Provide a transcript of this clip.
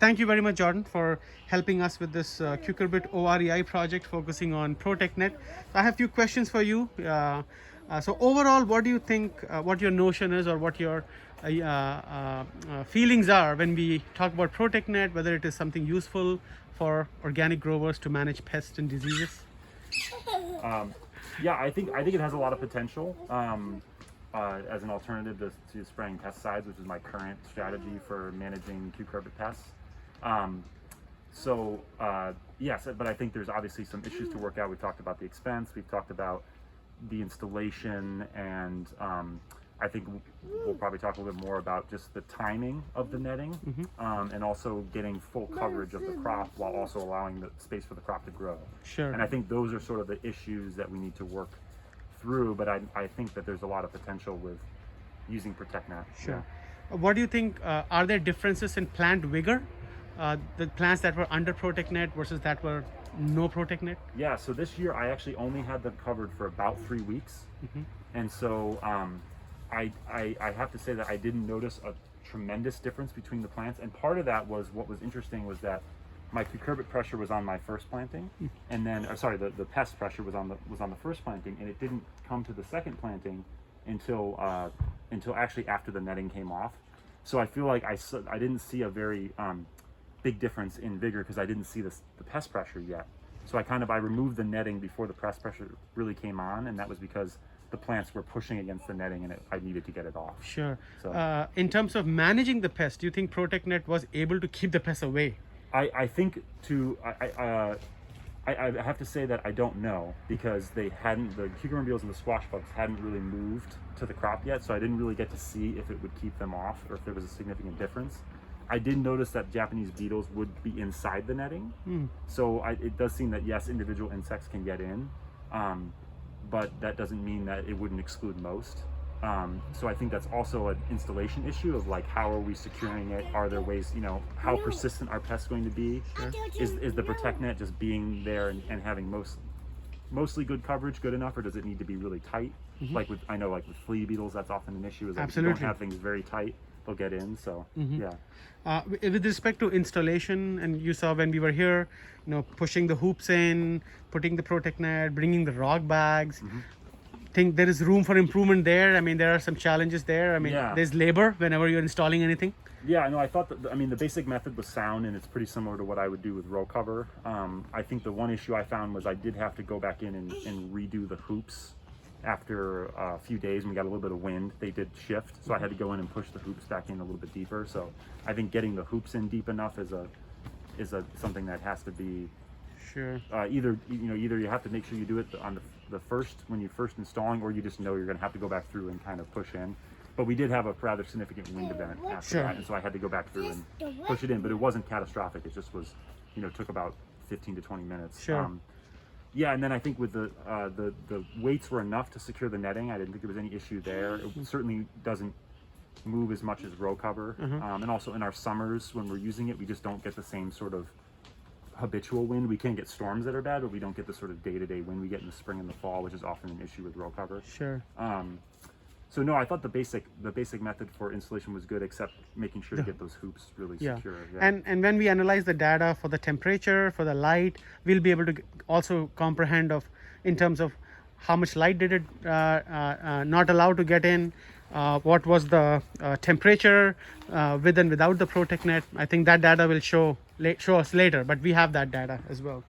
Thank you very much, Jordan, for helping us with this Cucurbit OREI project focusing on ProtectNet. I have a few questions for you. So overall, what do you think, what your notion is, or what your feelings are when we talk about ProtectNet, whether it is something useful for organic growers to manage pests and diseases? Yeah, I think it has a lot of potential as an alternative to spraying pesticides, which is my current strategy for managing cucurbit pests. Um, yes, but I think there's obviously some issues to work out. We've talked about the expense, we've talked about the installation, and I think we'll probably talk a little bit more about just the timing of the netting, and also getting full coverage of the crop while also allowing the space for the crop to grow. Sure. And I think those are sort of the issues that we need to work through, but I think that there's a lot of potential with using ProtectNet. Sure. What do you think? Are there differences in plant vigor? The plants that were under ProtectNet versus that were no ProtectNet? Yeah, so this year I actually only had them covered for about 3 weeks. And so I have to say that I didn't notice a tremendous difference between the plants. And part of that was, what was interesting was that my cucurbit pressure was on my first planting, and then, the pest pressure was on the first planting, and it didn't come to the second planting until actually after the netting came off. So I feel like I didn't see a very big difference in vigor because I didn't see the pest pressure yet. So I removed the netting before the pest pressure really came on, and that was because the plants were pushing against the netting, and I needed to get it off. Sure. So In terms of managing the pest, do you think ProtectNet was able to keep the pests away? I think I have to say that I don't know, because the cucumber beetles and the squash bugs hadn't really moved to the crop yet, so I didn't really get to see if it would keep them off or if there was a significant difference. I did notice that Japanese beetles would be inside the netting, so it does seem that yes, individual insects can get in, but that doesn't mean that it wouldn't exclude most. So I think that's also an installation issue of, like, how are we securing it? Are there ways, how persistent are pests going to be? Is the ProtectNet just being there and having mostly good coverage good enough, or does it need to be really tight? Like with flea beetles, that's often an issue, is that if you don't have things very tight, they'll get in. So yeah. With respect to installation, and you saw when we were here, pushing the hoops in, putting the ProtectNet, bringing the rock bags. Think there is room for improvement there? I mean, there are some challenges there. I mean, Yeah. there's labor whenever you're installing anything. Yeah, I know. I thought that, the basic method was sound, and it's pretty similar to what I would do with row cover. I think the one issue I found was I did have to go back in and redo the hoops after a few days when we got a little bit of wind. They did shift, so I had to go in and push the hoops back in a little bit deeper. So I think getting the hoops in deep enough is something that has to be. Sure. Either you have to make sure you do it on the first, when you're first installing, or you just know you're going to have to go back through and kind of push in. But we did have a rather significant wind event after that, and so I had to go back through and push it in. But it wasn't catastrophic. It just was, took about 15 to 20 minutes. Sure. Yeah, and then I think with the weights were enough to secure the netting. I didn't think there was any issue there. It certainly doesn't move as much as row cover, and also in our summers when we're using it, we just don't get the same sort of habitual wind. We can get storms that are bad, but we don't get the sort of day-to-day wind we get in the spring and the fall, which is often an issue with row cover. Sure. So no, I thought the basic method for installation was good, except making sure to get those hoops really secure. Yeah. And when we analyze the data for the temperature, for the light, we'll be able to also comprehend in terms of how much light did it not allowed to get in, what was the temperature with and without the ProtectNet. I think that data will show us later, but we have that data as well.